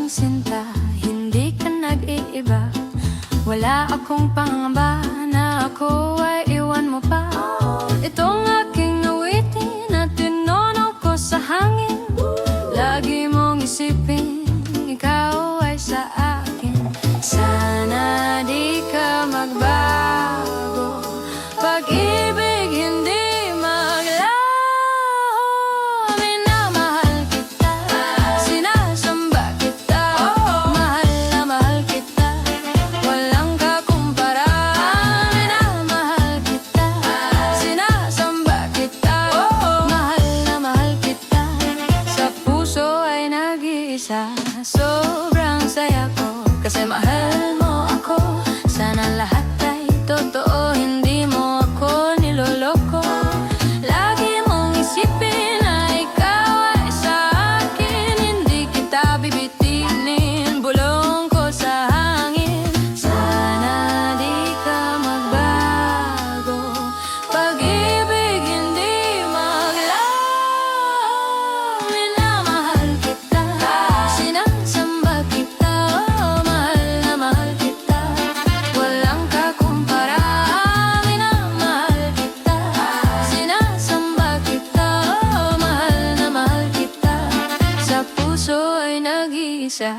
aking sinta, hindi ka nag-iiba. Wala akong pangamba na ako ay iwan mo pa. Itong aking awitin na tinonaw ko sa hangin, lagi mong isipin, ikaw ay sa akin. Sana di ka magbago, pag-ibig hindi maglaho. Minamahal kita, sinasamba kita, mahal na mahal kita, walang kakumpara. Minamahal kita, sinasamba kita, mahal na mahal kita, sa puso ay nag-iisa. Sobrang saya ko kasi mahal mo ako. Sana lahat ay totoo, hindi mo ako niloloko. Lagi mong isipin na ikaw ay sa akin, hindi kita bibitinin, bulong ko sa hangin. Sana di ka magbago, pag-ibig hindi maglaho. Minamahal kita, sinasamba kita, mahal na mahal kita, walang kakumpara. Minamahal kita, sinasamba kita, mahal na mahal kita, sa puso ay nag-iisa.